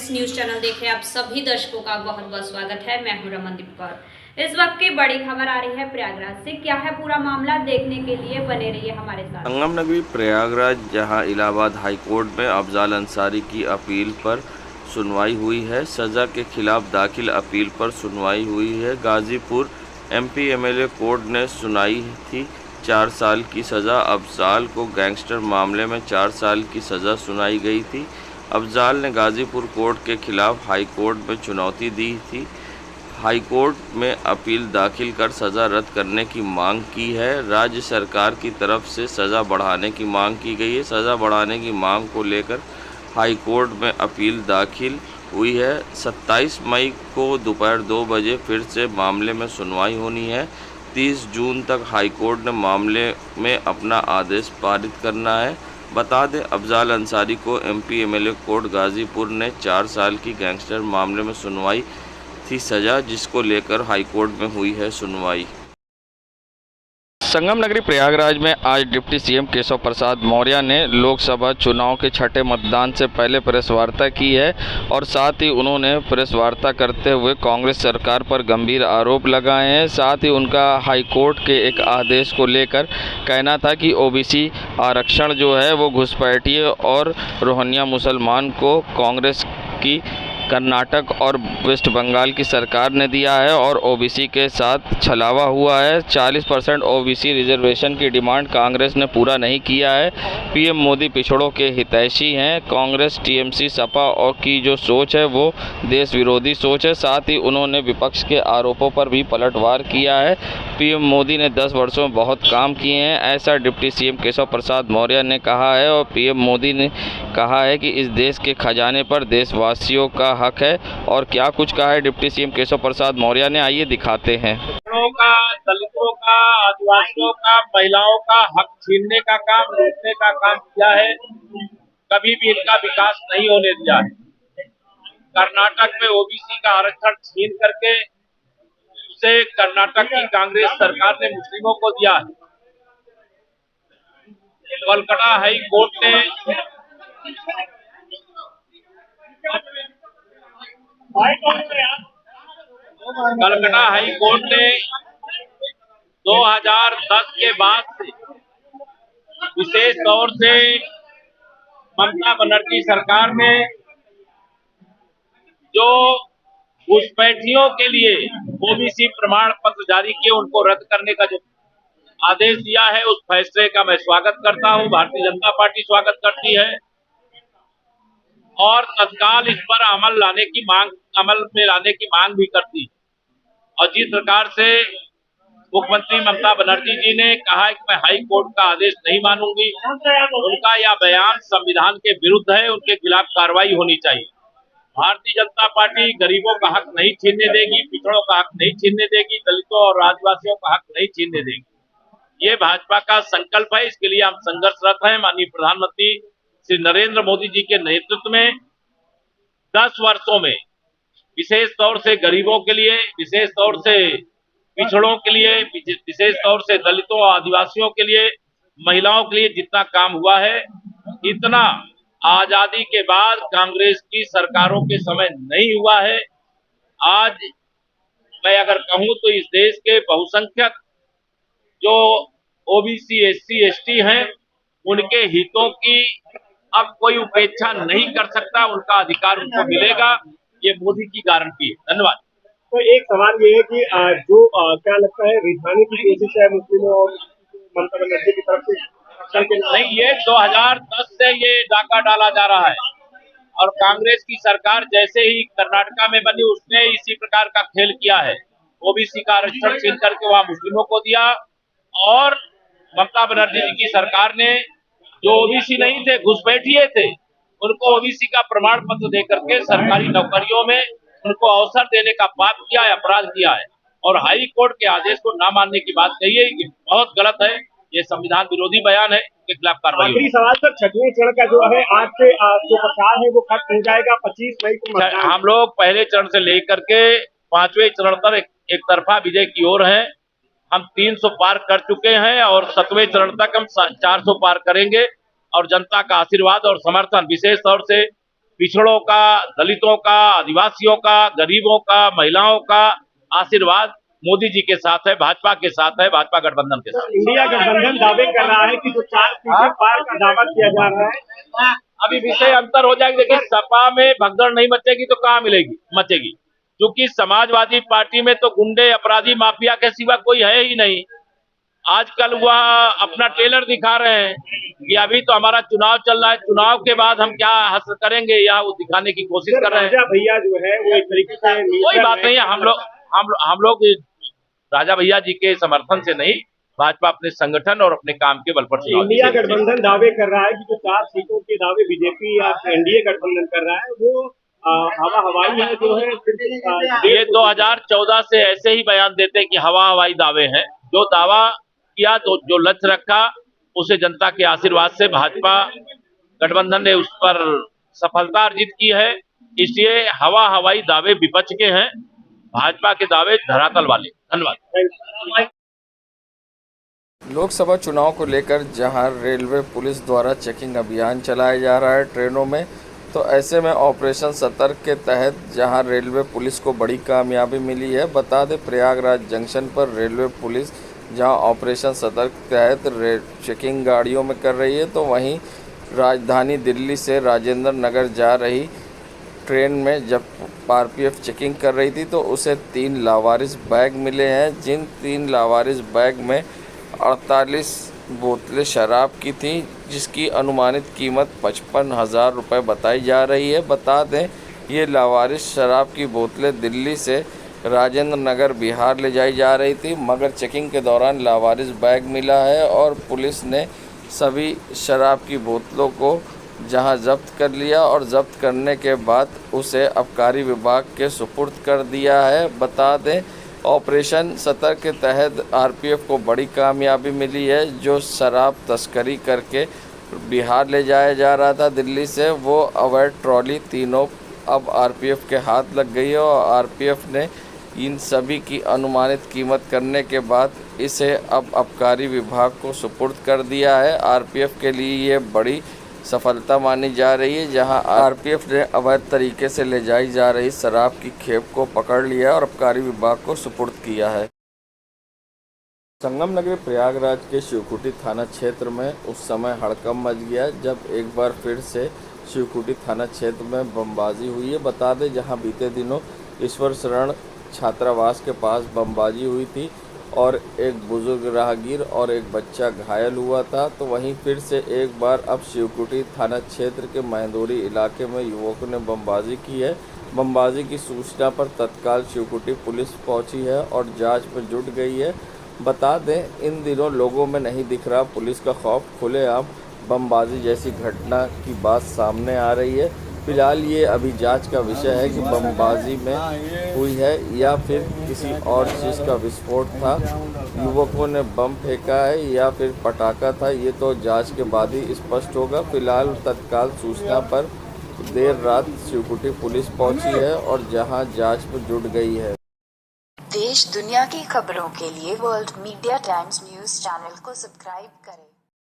Friends, news channel देख रहे आप सभी दर्शकों का बहुत बहुत स्वागत है। मैं हूं रमनदीप कौर। इस वक्त की बड़ी खबर आ रही है प्रयागराज से। क्या है पूरा मामला, देखने के लिए बने रहिए हमारे साथ। संगम नगरी प्रयागराज, जहां इलाहाबाद हाई कोर्ट में अफजाल अंसारी की अपील पर सुनवाई हुई है। सजा के खिलाफ दाखिल अपील पर सुनवाई हुई है। गाजीपुर एमपी एमएलए कोर्ट ने सुनाई थी 4 साल की सज़ा। अफजाल को गैंगस्टर मामले में 4 साल की सज़ा सुनाई गई थी। अफजाल ने गाजीपुर कोर्ट के खिलाफ हाई कोर्ट में चुनौती दी थी। हाई कोर्ट में अपील दाखिल कर सज़ा रद्द करने की मांग की है। राज्य सरकार की तरफ से सज़ा बढ़ाने की मांग की गई है। सज़ा बढ़ाने की मांग को लेकर हाई कोर्ट में अपील दाखिल हुई है। 27 मई को दोपहर 2 बजे फिर से मामले में सुनवाई होनी है। 30 जून तक हाई कोर्ट ने मामले में अपना आदेश पारित करना है। बता दें, अफजाल अंसारी को एमपी एमएलए कोर्ट गाजीपुर ने 4 साल की गैंगस्टर मामले में सुनवाई थी सज़ा, जिसको लेकर हाई कोर्ट में हुई है सुनवाई। संगम नगरी प्रयागराज में आज डिप्टी सीएम केशव प्रसाद मौर्य ने लोकसभा चुनाव के छठे मतदान से पहले प्रेस वार्ता की है और साथ ही उन्होंने प्रेस वार्ता करते हुए कांग्रेस सरकार पर गंभीर आरोप लगाए हैं। साथ ही उनका हाई कोर्ट के एक आदेश को लेकर कहना था कि ओबीसी आरक्षण जो है वो घुसपैठिए और रोहिंग्या मुसलमान को कांग्रेस की कर्नाटक और वेस्ट बंगाल की सरकार ने दिया है और ओबीसी के साथ छलावा हुआ है। 40% ओबीसी रिजर्वेशन की डिमांड कांग्रेस ने पूरा नहीं किया है। पीएम मोदी पिछड़ों के हितैषी हैं। कांग्रेस, टीएमसी, सपा और की जो सोच है वो देश विरोधी सोच है। साथ ही उन्होंने विपक्ष के आरोपों पर भी पलटवार किया है। पीएम मोदी ने 10 वर्षों में बहुत काम किए हैं, ऐसा डिप्टी सीएम केशव प्रसाद मौर्य ने कहा है। और पीएम मोदी ने कहा है कि इस देश के खजाने पर देशवासियों का हक है। और क्या कुछ कहा है डिप्टी सीएम केशव प्रसाद मौर्य ने, आइए दिखाते हैं। का, दलितों का, आदिवासियों का, महिलाओं का हक छीनने का काम, लूटने का काम किया है। कभी भी इनका विकास नहीं होने दिया है। कर्नाटक में ओबीसी का आरक्षण छीन करके उसे कर्नाटक की कांग्रेस सरकार ने मुस्लिमों को दिया है। कोलकाता हाई कोर्ट ने कलकत्ता हाई कोर्ट ने 2010 के बाद से विशेष तौर से ममता बनर्जी सरकार ने जो घुसपैठियों के लिए ओबीसी प्रमाण पत्र जारी किए, उनको रद्द करने का जो आदेश दिया है, उस फैसले का मैं स्वागत करता हूं। भारतीय जनता पार्टी स्वागत करती है और तत्काल इस पर अमल में लाने की मांग भी करती है। और जिस प्रकार से मुख्यमंत्री ममता बनर्जी जी ने कहा है कि मैं हाई कोर्ट का आदेश नहीं मानूंगी, उनका यह बयान संविधान के विरुद्ध है। उनके खिलाफ कार्रवाई होनी चाहिए। भारतीय जनता पार्टी गरीबों का हक नहीं छीनने देगी, पिछड़ों का हक नहीं छीनने देगी, दलितों और आदिवासियों का हक नहीं छीनने देगी। ये भाजपा का संकल्प है। इसके लिए हम संघर्षरत हैं। माननीय प्रधानमंत्री श्री नरेंद्र मोदी जी के नेतृत्व में 10 वर्षों में विशेष तौर से गरीबों के लिए, विशेष तौर से पिछड़ों के लिए, विशेष तौर से दलितों और आदिवासियों के लिए, महिलाओं के लिए जितना काम हुआ है, इतना आजादी के बाद कांग्रेस की सरकारों के समय नहीं हुआ है। आज मैं अगर कहूं तो इस देश के बहुसंख्यक जो ओबीसी, एससी, एसटी हैं, उनके हितों की अब कोई उपेक्षा नहीं कर सकता। उनका अधिकार उनको मिलेगा, ये मोदी की गारंटी है। धन्यवाद। तो एक सवाल ये है कि जो क्या लगता है रिझाने की कोशिश है मुस्लिमों और ममता बनर्जी की तरफ से नहीं, ये 2010 से ये डाका डाला जा रहा है और कांग्रेस की सरकार जैसे ही कर्नाटका में बनी, उसने इसी प्रकार का खेल किया है। ओबीसी का आरक्षण छीन करके वहां मुस्लिमों को दिया और ममता बनर्जी जी की सरकार ने जो ओबीसी नहीं थे, घुसपैठिए थे, उनको ओबीसी का प्रमाण पत्र देकर के सरकारी नौकरियों में उनको अवसर देने का पाप किया है, अपराध किया है। और हाई कोर्ट के आदेश को न मानने की बात कही है, ये बहुत गलत है। ये संविधान विरोधी बयान है, के खिलाफ कार्रवाई। आखिरी सवाल सर, छठवें चरण का जो है आज से जो प्रचार है वो खत्म हो जाएगा 25 मई को। हम लोग पहले चरण से लेकर के 5वें चरण तक एक तरफा विजय की ओर हैं। हम 300 पार कर चुके हैं और 7वें चरण तक हम 400 पार करेंगे। और जनता का आशीर्वाद और समर्थन, विशेष तौर से पिछड़ों का, दलितों का, आदिवासियों का, गरीबों का, महिलाओं का आशीर्वाद मोदी जी के साथ है, भाजपा के साथ है, भाजपा गठबंधन के साथ। इंडिया गठबंधन दावे कर रहा है कि जो 4 सीटें पार का दावा किया जा रहा है। अभी विषय अंतर हो जाएगी। देखिए, सपा में भगदड़ नहीं मचेगी तो कहाँ मचेगी, क्योंकि समाजवादी पार्टी में तो गुंडे, अपराधी, माफिया के सिवा कोई है ही नहीं। आजकल वह अपना टेलर दिखा रहे हैं कि अभी तो हमारा चुनाव चल रहा है, चुनाव के बाद हम क्या हासिल करेंगे, यह वो दिखाने की कोशिश कर रहे हैं। राजा भैया जो है वो एक तरीके से कोई बात नहीं है, हम लोग राजा भैया जी के समर्थन से नहीं, भाजपा अपने संगठन और अपने काम के बल पर चुनाव जीतेगी। इंडिया गठबंधन दावे कर रहा है कि जो 4 सीटों के दावे बीजेपी या एनडीए गठबंधन कर रहा है वो हवा हवाई है जो है। ये 2014 से ऐसे ही बयान देते हैं कि हवा हवाई दावे हैं। जो दावा किया, तो जो लक्ष्य रखा, उसे जनता के आशीर्वाद से भाजपा गठबंधन ने उस पर सफलता अर्जित की है। इसलिए हवा हवाई दावे विपक्ष के हैं, भाजपा के दावे धरातल वाले। धन्यवाद। लोकसभा चुनाव को लेकर जहां रेलवे पुलिस द्वारा चेकिंग अभियान चलाया जा रहा है ट्रेनों में, तो ऐसे में ऑपरेशन सतर्क के तहत जहां रेलवे पुलिस को बड़ी कामयाबी मिली है। बता दें, प्रयागराज जंक्शन पर रेलवे पुलिस जहां ऑपरेशन सतर्क के तहत चेकिंग गाड़ियों में कर रही है, तो वहीं राजधानी दिल्ली से राजेंद्र नगर जा रही ट्रेन में जब आरपीएफ चेकिंग कर रही थी तो उसे 3 लावारिस बैग मिले हैं, जिन 3 लावारिस बैग में 48 बोतलें शराब की थी, जिसकी अनुमानित कीमत 55,000 रुपये बताई जा रही है। बता दें, ये लावारिस शराब की बोतलें दिल्ली से राजेंद्र नगर बिहार ले जाई जा रही थी, मगर चेकिंग के दौरान लावारिस बैग मिला है और पुलिस ने सभी शराब की बोतलों को जहां जब्त कर लिया और जब्त करने के बाद उसे आबकारी विभाग के सुपुर्द कर दिया है। बता दें, ऑपरेशन सतर्क के तहत आरपीएफ को बड़ी कामयाबी मिली है। जो शराब तस्करी करके बिहार ले जाया जा रहा था दिल्ली से, वो अवैध ट्रॉली तीनों अब आरपीएफ के हाथ लग गई है और आरपीएफ ने इन सभी की अनुमानित कीमत करने के बाद इसे अब आबकारी विभाग को सुपुर्द कर दिया है। आरपीएफ के लिए ये बड़ी सफलता मानी जा रही है, जहां आरपीएफ ने अवैध तरीके से ले जाई जा रही शराब की खेप को पकड़ लिया और आबकारी विभाग को सुपुर्द किया है। संगम नगरी प्रयागराज के शिवकुटी थाना क्षेत्र में उस समय हड़कंप मच गया जब एक बार फिर से शिवकुटी थाना क्षेत्र में बमबाजी हुई है। बता दें, जहां बीते दिनों ईश्वर शरण छात्रावास के पास बमबाजी हुई थी और एक बुजुर्ग राहगीर और एक बच्चा घायल हुआ था, तो वहीं फिर से एक बार अब शिवकुटी थाना क्षेत्र के महदौरी इलाके में युवकों ने बमबाजी की है। बमबाजी की सूचना पर तत्काल शिवकुटी पुलिस पहुंची है और जांच में जुट गई है। बता दें, इन दिनों लोगों में नहीं दिख रहा पुलिस का खौफ, खुलेआम बमबाजी जैसी घटना की बात सामने आ रही है। फिलहाल ये अभी जांच का विषय है कि बमबाजी में हुई है या फिर किसी और चीज़ का विस्फोट था, युवकों ने बम फेंका है या फिर पटाखा था, ये तो जांच के बाद ही स्पष्ट होगा। फिलहाल तत्काल सूचना पर देर रात शिवकुटी पुलिस पहुंची है और जहां जांच में जुट गई है। देश दुनिया की खबरों के लिए world media times news channel को सब्सक्राइब करें।